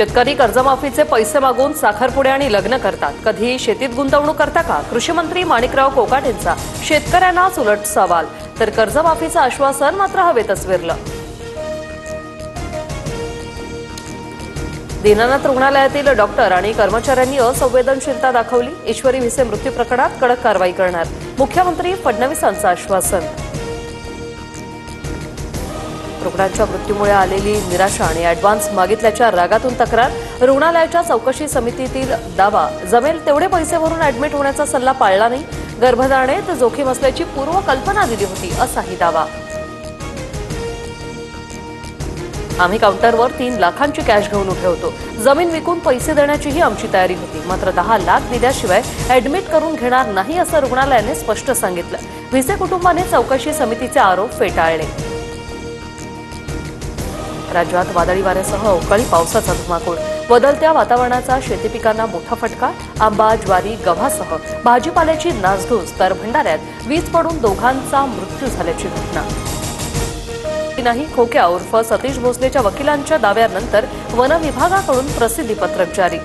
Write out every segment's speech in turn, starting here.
शेतकरी कर्जमाफीचे पैसे मागून साखरपुडे आणि लग्न करतात। कधी शेतीत गुंतवणूक करता का? कृषी मंत्री माणिकराव कोकाटेंचा शेतकऱ्यांनाच उलट सवाल। तर कर्जमाफीचं आश्वासन मात्र हवेतच विरलं। दीनानाथ रुग्णालयातील डॉक्टर आणि कर्मचाऱ्यांनी असंवेदनशीलता दाखवली। ईश्वरी भिसे मृत्यू प्रकरणात कडक कारवाई करणार, मुख्यमंत्री फडणवीसांचं आश्वासन। रुग्णांच्या मृत्यूमुळे आलेली निराशा आणि ॲडव्हान्स मागितल्याच्या रागातून तक्रार, रुग्णालयाच्या चौकशी समितीतील दावा, जमेल तेवढे पैसे भरून ॲडमिट होण्याचा सल्ला पाळला नाही, गर्भधारणेत जोखीम असल्याची पूर्वकल्पना दिली होती असाही दावा। आम्ही काउंटरवर 3 लाखांची कॅश घेऊन उभे होतो, जमीन विकून पैसे देण्याचीही आमची तयारी होती, मात्र 10 लाख दिल्याशिवाय ॲडमिट करून घेणार नाही असं रुग्णालयाने स्पष्ट सांगितलं। भिसे कुटुंबाने चौकशी समितीचे आरोप फेटाळले। राज्यात वादळी वाऱ्यासह अवकाळी पावसाचा धुमाकूळ, बदलत्या वातावरणाचा शेती पिकांना मोठा फटका। आंबा, ज्वारी, गव्हासह भाजीपाल्याची नासधूस, तर भंडाऱ्यात वीज पडून दोघांचा मृत्यू झाल्याची घटना। नाही खोक्या उर्फ सतीश भोसलेच्या वकिलांच्या दाव्यानंतर वन विभागाकडून प्रसिद्धीपत्रक जारी।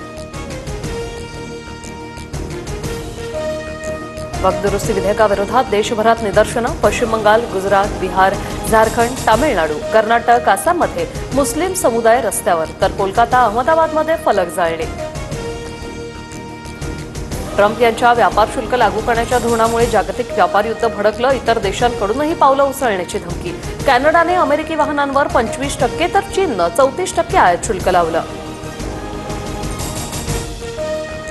वक्फ दुरुस्ती विधेयकाविरोधात देशभरात निदर्शनं, पश्चिम बंगाल, गुजरात, बिहार, झारखंड, तामिळनाडू, कर्नाटक, आसाममध्ये मुस्लिम समुदाय रस्त्यावर, तर कोलकाता, अहमदाबादमध्ये फलक जाळले। ट्रम्प यांच्या व्यापार शुल्क लागू करण्याच्या धोरणामुळे जागतिक व्यापार युद्ध भडकलं, इतर देशांकडूनही पावलं उचलण्याची धमकी। कॅनडाने अमेरिकी वाहनांवर 25% तर चीननं 34% आयात शुल्क लावलं।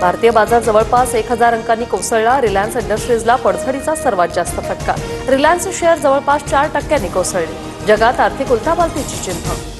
भारतीय बाजार जवळपास 1000 अंकांनी कोसळला, रिलायन्स इंडस्ट्रीजला पडझडीचा सर्वात जास्त फटका। रिलायन्स शेअर जवळपास 4% कोसळले, जगात आर्थिक उलथापालथीची चिन्ह।